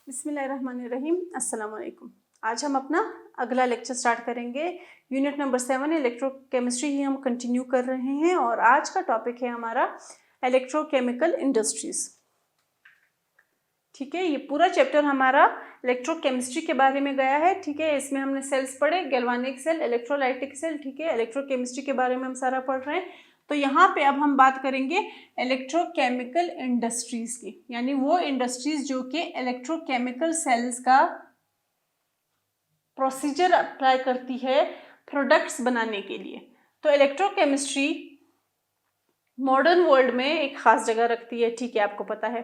बिस्मिल्लाहिर्रहमानिर्रहीम। अस्सलाम वालेकुम। आज हम अपना अगला लेक्चर स्टार्ट करेंगे। यूनिट नंबर 7 इलेक्ट्रोकेमिस्ट्री ही हम कंटिन्यू कर रहे हैं और आज का टॉपिक है हमारा इलेक्ट्रोकेमिकल इंडस्ट्रीज। ठीक है, ये पूरा चैप्टर हमारा इलेक्ट्रोकेमिस्ट्री के बारे में गया है। ठीक है, इसमें हमने सेल्स पढ़े, गैल्वानिक सेल, इलेक्ट्रोलाइटिक सेल। ठीक है, इलेक्ट्रोकेमिस्ट्री के बारे में हम सारा पढ़ रहे हैं। तो यहाँ पे अब हम बात करेंगे इलेक्ट्रोकेमिकल इंडस्ट्रीज की, यानी वो इंडस्ट्रीज जो कि इलेक्ट्रोकेमिकल सेल्स का प्रोसीजर अप्लाई करती है प्रोडक्ट्स बनाने के लिए। तो इलेक्ट्रोकेमिस्ट्री मॉडर्न वर्ल्ड में एक खास जगह रखती है। ठीक है, आपको पता है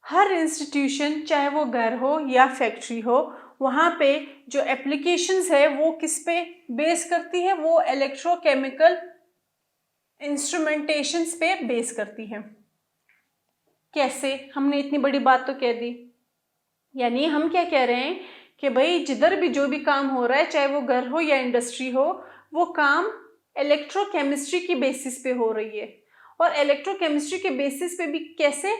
हर इंस्टीट्यूशन, चाहे वो घर हो या फैक्ट्री हो, वहाँ पे जो एप्लीकेशंस है वो किस पे बेस करती है, वो इलेक्ट्रोकेमिकल इंस्ट्रूमेंटेशंस पे बेस करती है। कैसे? हमने इतनी बड़ी बात तो कह दी, यानी हम क्या कह रहे हैं कि भाई जिधर भी जो भी काम हो रहा है, चाहे वो घर हो या इंडस्ट्री हो, वो काम इलेक्ट्रोकेमिस्ट्री की बेसिस पे हो रही है। और इलेक्ट्रोकेमिस्ट्री के बेसिस पे भी कैसे?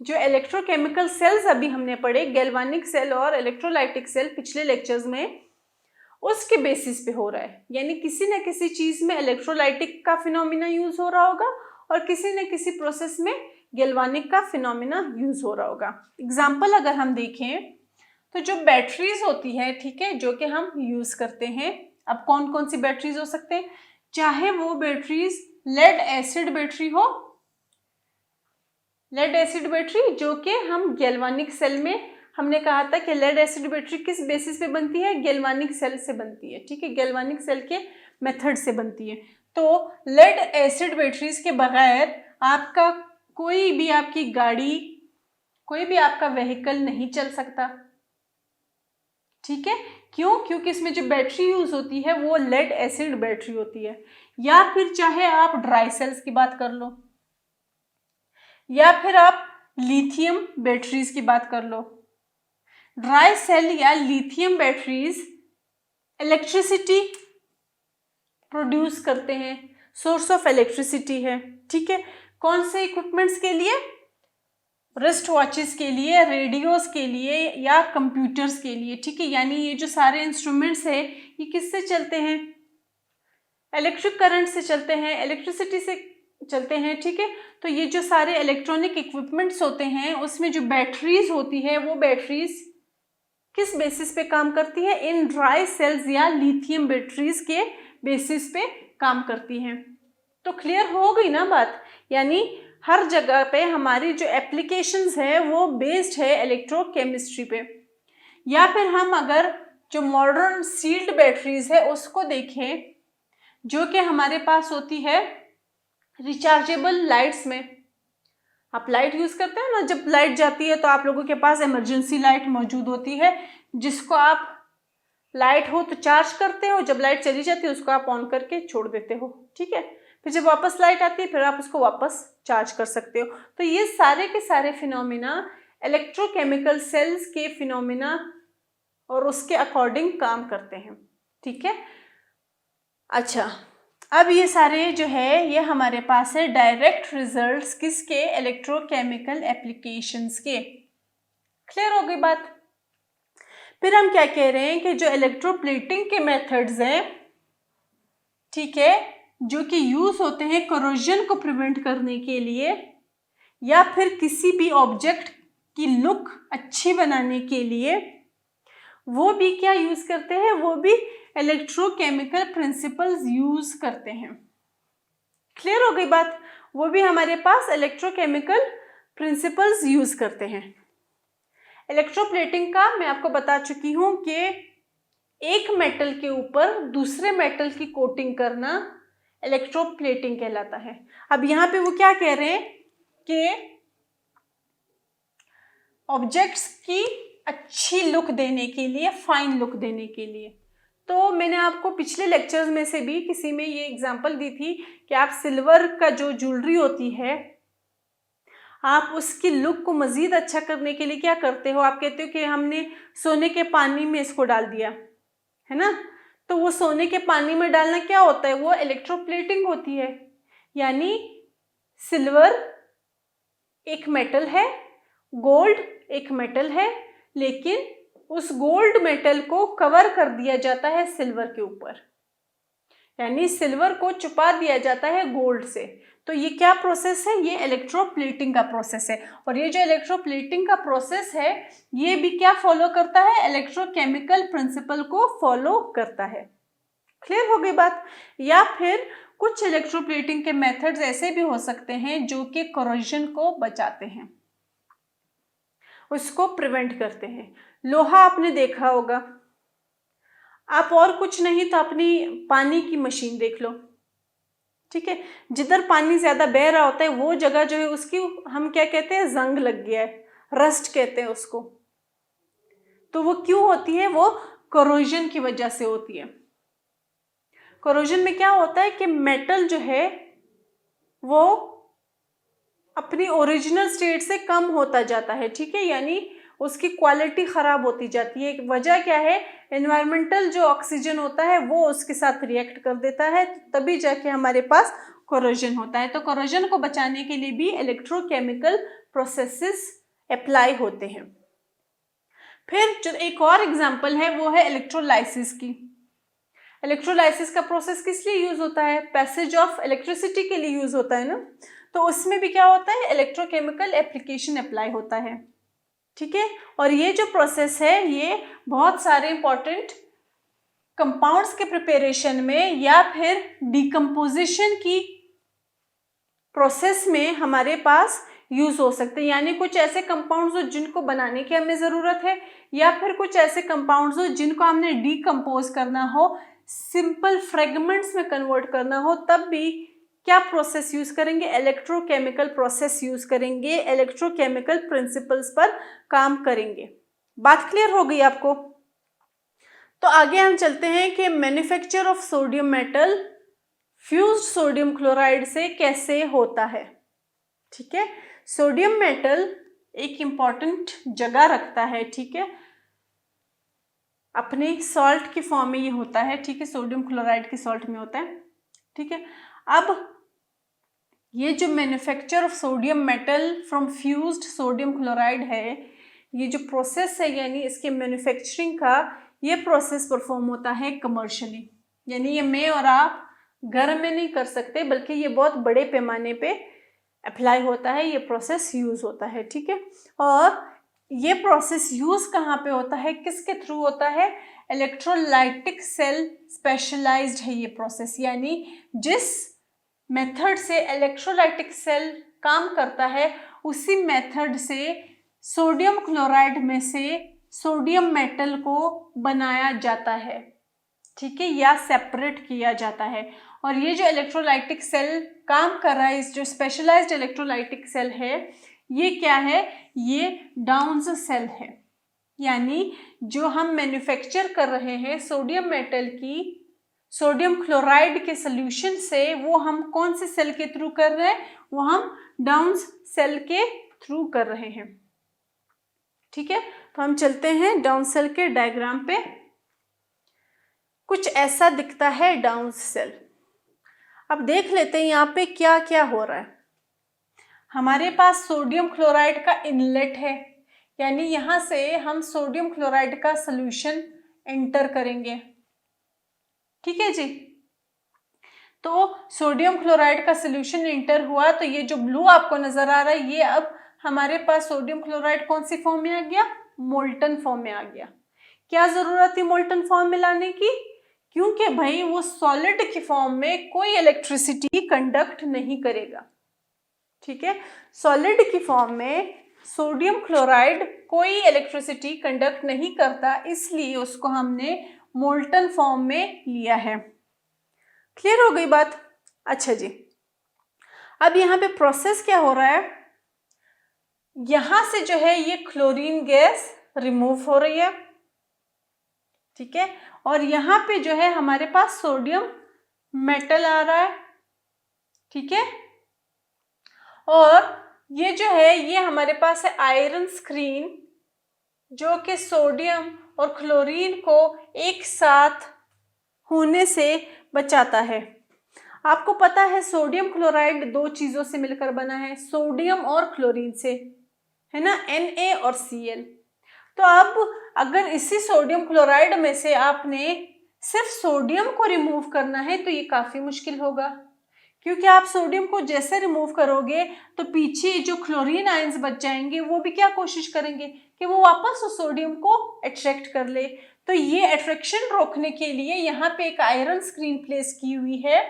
जो इलेक्ट्रोकेमिकल सेल्स अभी हमने पढ़े, गैल्वानिक सेल और इलेक्ट्रोलाइटिक सेल पिछले लेक्चर्स में, उसके बेसिस पे हो रहा है। यानी किसी न किसी चीज में इलेक्ट्रोलाइटिक का फिनोमिना यूज हो रहा होगा और किसी न किसी प्रोसेस में गैल्वानिक का फिनोमिना यूज हो रहा होगा। एग्जाम्पल अगर हम देखें तो जो बैटरीज होती है, ठीक है, जो कि हम यूज करते हैं, अब कौन कौन सी बैटरीज हो सकते हैं? चाहे वो बैटरीज लेड एसिड बैटरी हो, लेड एसिड बैटरी जो कि हम गैल्वानिक सेल में, हमने कहा था कि लेड एसिड बैटरी किस बेसिस पे बनती है? गैल्वानिक सेल से बनती है। ठीक है, गैल्वानिक सेल के मेथड से बनती है। तो लेड एसिड बैटरीज के बगैर आपका कोई भी, आपकी गाड़ी, कोई भी आपका व्हीकल नहीं चल सकता। ठीक है, क्यों? क्योंकि इसमें जो बैटरी यूज होती है वो लेड एसिड बैटरी होती है। या फिर चाहे आप ड्राई सेल्स की बात कर लो, या फिर आप लिथियम बैटरीज की बात कर लो। ड्राई सेल या लिथियम बैटरीज इलेक्ट्रिसिटी प्रोड्यूस करते हैं, सोर्स ऑफ इलेक्ट्रिसिटी है। ठीक है, कौन से इक्विपमेंट्स के लिए? रिस्ट वॉचेस के लिए, रेडियोस के लिए या कंप्यूटर्स के लिए। ठीक है, यानी ये जो सारे इंस्ट्रूमेंट्स है ये किससे चलते हैं? इलेक्ट्रिक करंट से चलते हैं, इलेक्ट्रिसिटी से चलते हैं। ठीक है, तो ये जो सारे इलेक्ट्रॉनिक इक्विपमेंट्स होते हैं उसमें जो बैटरीज होती है वो बैटरीज किस बेसिस पे काम करती है? इन ड्राई सेल्स या लिथियम बैटरीज के बेसिस पे काम करती हैं। तो क्लियर हो गई ना बात? यानी हर जगह पे हमारी जो एप्लीकेशंस है वो बेस्ड है इलेक्ट्रोकेमिस्ट्री पे। या फिर हम अगर जो मॉडर्न सील्ड बैटरीज है उसको देखें, जो कि हमारे पास होती है रिचार्जेबल लाइट्स में। आप लाइट यूज करते हैं ना, जब लाइट जाती है तो आप लोगों के पास इमरजेंसी लाइट मौजूद होती है, जिसको आप लाइट हो तो चार्ज करते हो, जब लाइट चली जाती है उसको आप ऑन करके छोड़ देते हो। ठीक है, फिर जब वापस लाइट आती है फिर आप उसको वापस चार्ज कर सकते हो। तो ये सारे के सारे फिनोमिना इलेक्ट्रोकेमिकल सेल्स के फिनोमिना और उसके अकॉर्डिंग काम करते हैं। ठीक है, अच्छा, अब ये सारे जो है ये हमारे पास है डायरेक्ट रिजल्ट्स किसके? इलेक्ट्रोकेमिकल एप्लीकेशंस के। क्लियर हो गई बात? फिर हम क्या कह रहे हैं कि जो इलेक्ट्रोप्लेटिंग के मेथड्स हैं, ठीक है, जो कि यूज होते हैं कोरोजन को प्रिवेंट करने के लिए या फिर किसी भी ऑब्जेक्ट की लुक अच्छी बनाने के लिए, वो भी क्या यूज करते हैं? वो भी इलेक्ट्रोकेमिकल प्रिंसिपल्स यूज करते हैं। क्लियर हो गई बात? वो भी हमारे पास इलेक्ट्रोकेमिकल प्रिंसिपल्स यूज करते हैं। इलेक्ट्रोप्लेटिंग का मैं आपको बता चुकी हूं कि एक मेटल के ऊपर दूसरे मेटल की कोटिंग करना इलेक्ट्रोप्लेटिंग कहलाता है। अब यहाँ पे वो क्या कह रहे हैं कि ऑब्जेक्ट्स की अच्छी लुक देने के लिए, फाइन लुक देने के लिए, तो मैंने आपको पिछले लेक्चर्स में से भी किसी में ये एग्जांपल दी थी कि आप सिल्वर का जो ज्वेलरी होती है, आप उसकी लुक को मजीद अच्छा करने के लिए क्या करते हो? आप कहते हो कि हमने सोने के पानी में इसको डाल दिया, है ना? तो वो सोने के पानी में डालना क्या होता है? वो इलेक्ट्रोप्लेटिंग होती है। यानी सिल्वर एक मेटल है, गोल्ड एक मेटल है, लेकिन उस गोल्ड मेटल को कवर कर दिया जाता है सिल्वर के ऊपर, यानी सिल्वर को छुपा दिया जाता है गोल्ड से। तो ये क्या प्रोसेस है? ये इलेक्ट्रोप्लेटिंग का प्रोसेस है। और ये जो इलेक्ट्रोप्लेटिंग का प्रोसेस है ये भी क्या फॉलो करता है? इलेक्ट्रोकेमिकल प्रिंसिपल को फॉलो करता है। क्लियर हो गई बात? या फिर कुछ इलेक्ट्रोप्लेटिंग के मेथड्स ऐसे भी हो सकते हैं जो कि कोरोजन को बचाते हैं, उसको प्रिवेंट करते हैं। लोहा आपने देखा होगा, आप और कुछ नहीं तो अपनी पानी की मशीन देख लो, ठीक है, जिधर पानी ज्यादा बह रहा होता है वो जगह जो है उसकी हम क्या कहते हैं? जंग लग गया है, रस्ट कहते हैं उसको। तो वो क्यों होती है? वो कोरोजन की वजह से होती है। कोरोजन में क्या होता है कि मेटल जो है वो अपनी ओरिजिनल स्टेट से कम होता जाता है, ठीक है, यानी उसकी क्वालिटी खराब होती जाती है। वजह क्या है? एनवायरमेंटल जो ऑक्सीजन होता है वो उसके साथ रिएक्ट कर देता है, तभी जाके हमारे पास कोरोजन होता है। तो कोरोजन को बचाने के लिए भी इलेक्ट्रोकेमिकल प्रोसेसेस अप्लाई होते हैं। फिर जो एक और एग्जांपल है वो है इलेक्ट्रोलाइसिस की। इलेक्ट्रोलाइसिस का प्रोसेस किस लिए यूज होता है? पैसेज ऑफ इलेक्ट्रिसिटी के लिए यूज होता है ना। तो उसमें भी क्या होता है? इलेक्ट्रोकेमिकल एप्लीकेशन अप्लाई होता है, ठीक है। और ये जो प्रोसेस है ये बहुत सारे इंपॉर्टेंट कंपाउंड्स के प्रिपरेशन में या फिर डिकम्पोजिशन की प्रोसेस में हमारे पास यूज हो सकते हैं। यानी कुछ ऐसे कंपाउंड्स हो जिनको बनाने की हमें ज़रूरत है, या फिर कुछ ऐसे कंपाउंड्स हो जिनको हमने डिकम्पोज करना हो, सिंपल फ्रेगमेंट्स में कन्वर्ट करना हो, तब भी क्या प्रोसेस यूज करेंगे? इलेक्ट्रोकेमिकल प्रोसेस यूज करेंगे, इलेक्ट्रोकेमिकल प्रिंसिपल्स पर काम करेंगे। बात क्लियर हो गई आपको? तो आगे हम चलते हैं कि manufacture of sodium metal fused sodium chloride से कैसे होता है, ठीक है। सोडियम मेटल एक इंपॉर्टेंट जगह रखता है, ठीक है, अपने सॉल्ट की फॉर्म में ये होता है, ठीक है, सोडियम क्लोराइड की सॉल्ट में होता है, ठीक है। अब ये जो manufacture of sodium metal from fused sodium chloride है, ये जो प्रोसेस है यानी इसके मैन्युफैक्चरिंग का, ये प्रोसेस परफॉर्म होता है कमर्शियली। यानी ये मैं और आप घर में नहीं कर सकते, बल्कि ये बहुत बड़े पैमाने पे अप्लाई होता है, ये प्रोसेस यूज होता है, ठीक है। और ये प्रोसेस यूज कहाँ पे होता है? किसके थ्रू होता है? इलेक्ट्रोलाइटिक सेल स्पेशलाइज्ड है ये प्रोसेस। यानी जिस मेथड से इलेक्ट्रोलाइटिक सेल काम करता है उसी मेथड से सोडियम क्लोराइड में से सोडियम मेटल को बनाया जाता है, ठीक है, या सेपरेट किया जाता है। और ये जो इलेक्ट्रोलाइटिक सेल काम कर रहा है, इस जो स्पेशलाइज्ड इलेक्ट्रोलाइटिक सेल है, ये क्या है? ये डाउन्स सेल है। यानी जो हम मैन्युफैक्चर कर रहे हैं सोडियम मेटल की सोडियम क्लोराइड के सोल्यूशन से, वो हम कौन से सेल के थ्रू कर रहे हैं? वो हम डाउन्स सेल के थ्रू कर रहे हैं, ठीक है। तो हम चलते हैं डाउन सेल के डायग्राम पे। कुछ ऐसा दिखता है डाउन सेल। अब देख लेते हैं यहाँ पे क्या क्या हो रहा है। हमारे पास सोडियम क्लोराइड का इनलेट है, यानी यहाँ से हम सोडियम क्लोराइड का सोल्यूशन एंटर करेंगे, ठीक है जी। तो सोडियम क्लोराइड का सोल्यूशन एंटर हुआ, तो ये जो ब्लू आपको नजर आ रहा है, ये अब हमारे पास सोडियम क्लोराइड कौन सी फॉर्म में आ गया? मोल्टन फॉर्म में आ गया। क्या जरूरत थी मोल्टन फॉर्म में लाने की? क्योंकि भाई वो सॉलिड की फॉर्म में कोई इलेक्ट्रिसिटी कंडक्ट नहीं करेगा, ठीक है। सॉलिड की फॉर्म में सोडियम क्लोराइड कोई इलेक्ट्रिसिटी कंडक्ट नहीं करता, इसलिए उसको हमने मोल्टन फॉर्म में लिया है। क्लियर हो गई बात? अच्छा जी, अब यहाँ पे प्रोसेस क्या हो रहा है? यहां से जो है ये क्लोरीन गैस रिमूव हो रही है, ठीक है, और यहाँ पे जो है हमारे पास सोडियम मेटल आ रहा है, ठीक है। और ये जो है ये हमारे पास है आयरन स्क्रीन, जो कि सोडियम और क्लोरीन को एक साथ होने से बचाता है। आपको पता है सोडियम क्लोराइड दो चीजों से मिलकर बना है, सोडियम और क्लोरीन से, है ना, Na और Cl। तो अब अगर इसी सोडियम क्लोराइड में से आपने सिर्फ सोडियम को रिमूव करना है तो ये काफ़ी मुश्किल होगा, क्योंकि आप सोडियम को जैसे रिमूव करोगे तो पीछे जो क्लोरीन आयंस बच जाएंगे वो भी क्या कोशिश करेंगे कि वो वापस उस सोडियम को अट्रैक्ट कर ले। तो ये अट्रैक्शन रोकने के लिए यहाँ पे एक आयरन स्क्रीन प्लेस की हुई है,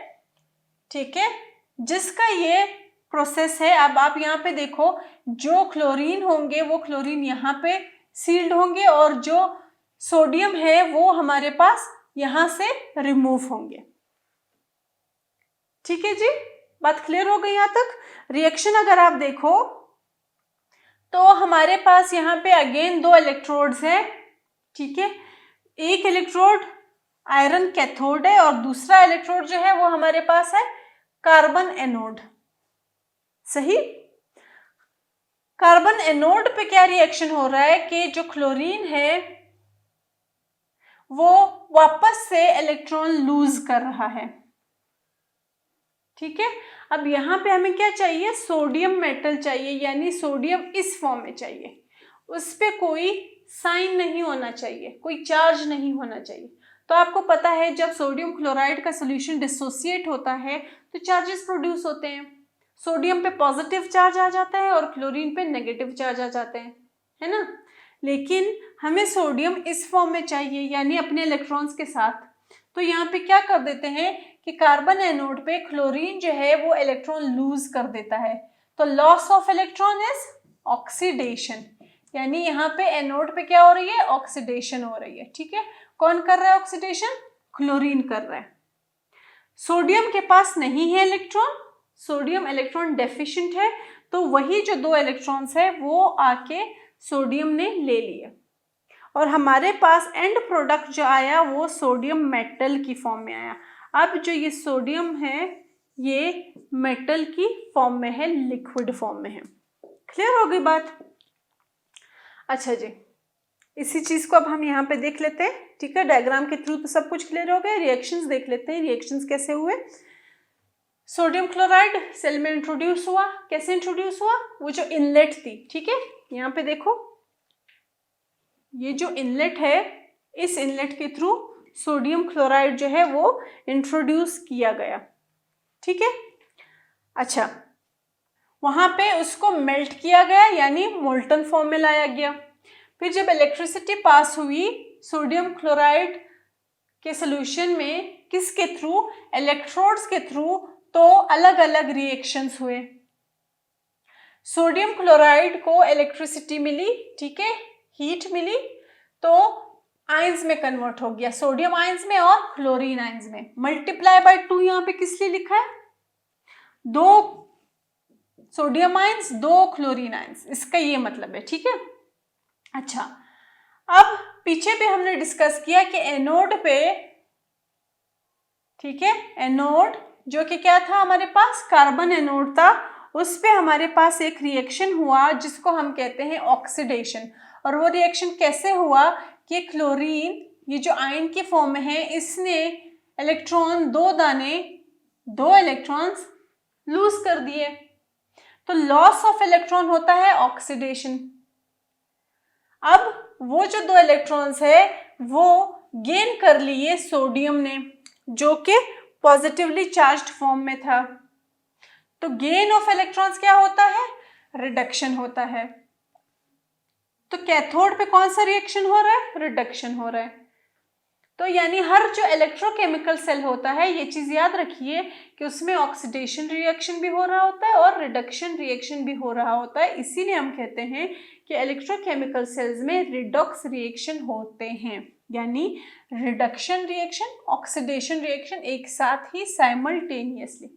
ठीक है, जिसका ये प्रोसेस है। अब आप यहाँ पे देखो, जो क्लोरीन होंगे वो क्लोरीन यहाँ पे सील्ड होंगे और जो सोडियम है वो हमारे पास यहाँ से रिमूव होंगे। ठीक है जी, बात क्लियर हो गई यहाँ तक। रिएक्शन अगर आप देखो तो हमारे पास यहाँ पे अगेन 2 इलेक्ट्रोड्स हैं, ठीक है। एक इलेक्ट्रोड आयरन कैथोड है और दूसरा इलेक्ट्रोड जो है वो हमारे पास है कार्बन एनोड। सही। कार्बन एनोड पे क्या रिएक्शन हो रहा है कि जो क्लोरीन है वो वापस से इलेक्ट्रॉन लूज कर रहा है, ठीक है। अब यहाँ पे हमें क्या चाहिए, सोडियम मेटल चाहिए, यानी सोडियम इस फॉर्म में चाहिए, उस पे कोई साइन नहीं होना चाहिए, कोई चार्ज नहीं होना चाहिए। तो आपको पता है जब सोडियम क्लोराइड का सोल्यूशन डिसोसिएट होता है तो चार्जेस प्रोड्यूस होते हैं। सोडियम पे पॉजिटिव चार्ज आ जाता है और क्लोरीन पे नेगेटिव चार्ज आ जाते हैं, है ना। लेकिन हमें सोडियम इस फॉर्म में चाहिए, यानी अपने इलेक्ट्रॉन्स के साथ। तो यहाँ पे क्या कर देते हैं कि कार्बन एनोड पे क्लोरीन जो है वो इलेक्ट्रॉन लूज कर देता है। तो loss of electron is oxidation, यानी यहाँ पे एनोड पे क्या हो रही है, ऑक्सीडेशन हो रही है, ठीक है। कौन कर रहा है ऑक्सीडेशन, क्लोरीन कर रहा है। सोडियम के पास नहीं है इलेक्ट्रॉन, सोडियम इलेक्ट्रॉन डेफिशिएंट है, तो वही जो 2 इलेक्ट्रॉन्स है वो आके सोडियम ने ले लिए और हमारे पास एंड प्रोडक्ट जो आया वो सोडियम मेटल की फॉर्म में आया। अब जो ये सोडियम है ये मेटल की फॉर्म में है, लिक्विड फॉर्म में है। क्लियर हो गई बात। अच्छा जी, इसी चीज को अब हम यहाँ पे देख लेते हैं, ठीक है। डायग्राम के थ्रू तो सब कुछ क्लियर हो गया। रिएक्शंस देख लेते हैं, रिएक्शंस कैसे हुए। सोडियम क्लोराइड सेल में इंट्रोड्यूस हुआ, कैसे इंट्रोड्यूस हुआ, वो जो इनलेट थी, ठीक है, यहाँ पे देखो ये जो इनलेट है, इस इनलेट के थ्रू सोडियम क्लोराइड जो है वो इंट्रोड्यूस किया गया, ठीक है। अच्छा, वहां पे उसको मेल्ट किया गया, यानी मोल्टन फॉर्म में लाया गया। फिर जब इलेक्ट्रिसिटी पास हुई सोडियम क्लोराइड के सोल्यूशन में, किसके थ्रू, इलेक्ट्रोड्स के थ्रू, तो अलग अलग रिएक्शंस हुए। सोडियम क्लोराइड को इलेक्ट्रिसिटी मिली, ठीक है, हीट मिली, तो आयंस में कन्वर्ट हो गया, सोडियम आयंस में और क्लोरीन आयंस में। मल्टीप्लाई बाय 2 यहाँ पे किस लिए लिखा है, 2 सोडियम आयंस 2 क्लोरीन आयंस, इसका ये मतलब है, ठीक है। अच्छा, अब पीछे पे हमने डिस्कस किया कि एनोड पे, ठीक है, एनोड जो कि क्या था हमारे पास, कार्बन एनोड था, उस पे हमारे पास एक रिएक्शन हुआ जिसको हम कहते हैं ऑक्सीडेशन। और वो रिएक्शन कैसे हुआ कि क्लोरीन ये जो आयन की फॉर्म में है इसने इलेक्ट्रॉन 2 इलेक्ट्रॉन्स लूज कर दिए, तो लॉस ऑफ इलेक्ट्रॉन होता है ऑक्सीडेशन। अब वो जो 2 इलेक्ट्रॉन्स है वो गेन कर लिए सोडियम ने, जो कि पॉजिटिवली चार्ज्ड फॉर्म में था। तो गेन ऑफ इलेक्ट्रॉन्स क्या होता है, रिडक्शन होता है। तो कैथोड पे कौन सा रिएक्शन हो रहा है, रिडक्शन हो रहा है। तो यानी हर जो इलेक्ट्रोकेमिकल सेल होता है, ये चीज याद रखिए कि उसमें ऑक्सीडेशन रिएक्शन भी हो रहा होता है और रिडक्शन रिएक्शन भी हो रहा होता है। इसीलिए हम कहते हैं कि इलेक्ट्रोकेमिकल सेल्स में रिडॉक्स रिएक्शन होते हैं, यानी रिडक्शन रिएक्शन, ऑक्सीडेशन रिएक्शन एक साथ ही साइमल्टेनियसली।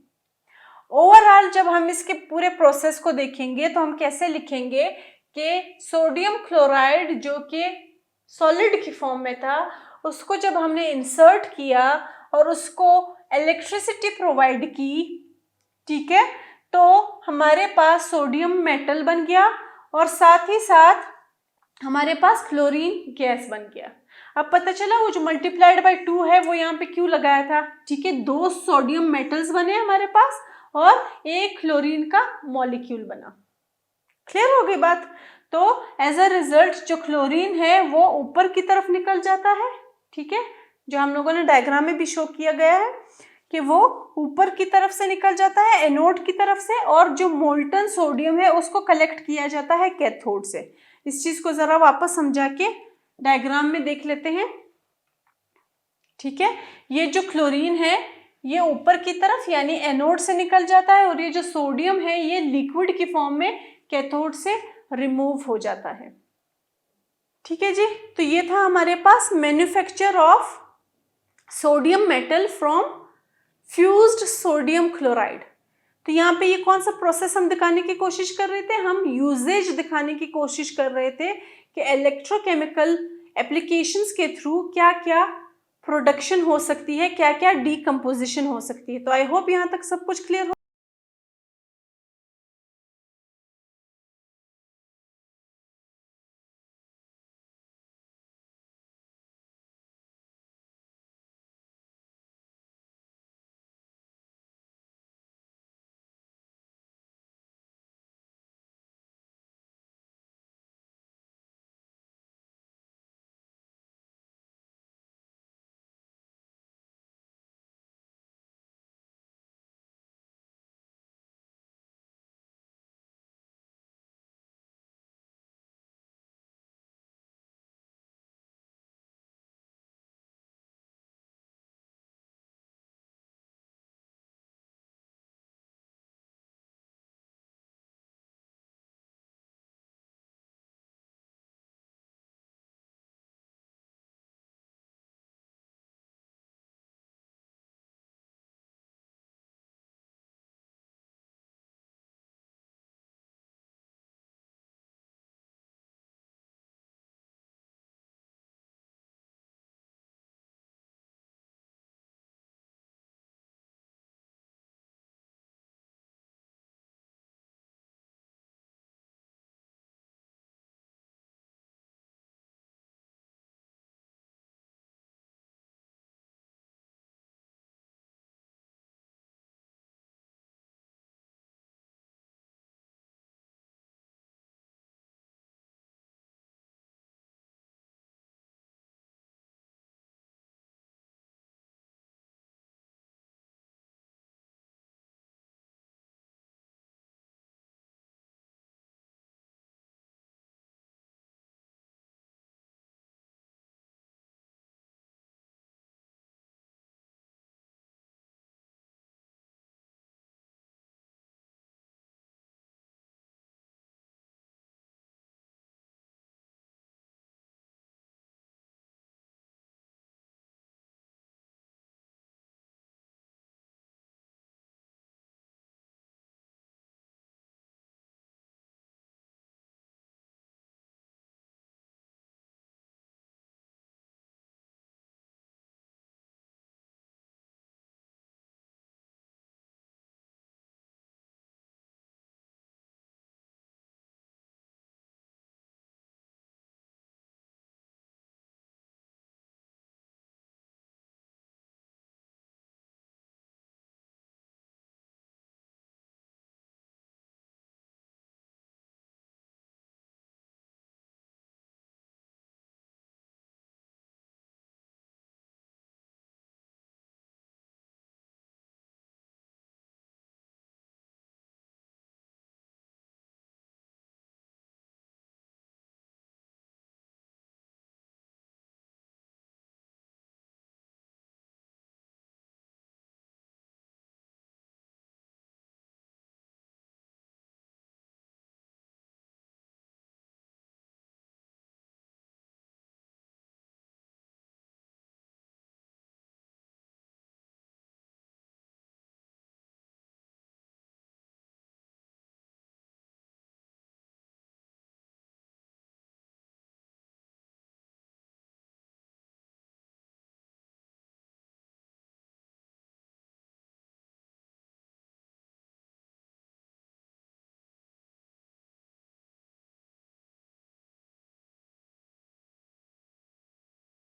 ओवरऑल जब हम इसके पूरे प्रोसेस को देखेंगे तो हम कैसे लिखेंगे कि सोडियम क्लोराइड जो कि सॉलिड की फॉर्म में था, उसको जब हमने इंसर्ट किया और उसको इलेक्ट्रिसिटी प्रोवाइड की, ठीक है, तो हमारे पास सोडियम मेटल बन गया और साथ ही साथ हमारे पास क्लोरीन गैस बन गया। अब पता चला वो जो मल्टीप्लाइड बाय 2 है वो यहाँ पे क्यों लगाया था, ठीक है, 2 सोडियम मेटल्स बने हमारे पास और एक क्लोरीन का मॉलिक्यूल बना। क्लियर हो गई बात। तो एज अ रिजल्ट जो क्लोरीन है वो ऊपर की तरफ निकल जाता है, ठीक है, जो हम लोगों ने डायग्राम में भी शो किया गया है कि वो ऊपर की तरफ से निकल जाता है एनोड की तरफ से, और जो मोल्टन सोडियम है उसको कलेक्ट किया जाता है कैथोड से। इस चीज को जरा वापस समझा के डायग्राम में देख लेते हैं, ठीक है। ये जो क्लोरीन है ये ऊपर की तरफ यानी एनोड से निकल जाता है, और ये जो सोडियम है ये लिक्विड की फॉर्म में कैथोड से रिमूव हो जाता है, ठीक है जी। तो ये था हमारे पास manufacture of sodium metal from fused sodium chloride. तो यहाँ पे ये कौन सा प्रोसेस हम दिखाने की कोशिश कर रहे थे, हम यूजेज दिखाने की कोशिश कर रहे थे कि इलेक्ट्रोकेमिकल एप्लीकेशंस के थ्रू क्या क्या प्रोडक्शन हो सकती है, क्या क्या डीकम्पोजिशन हो सकती है। तो आई होप यहाँ तक सब कुछ क्लियर हो।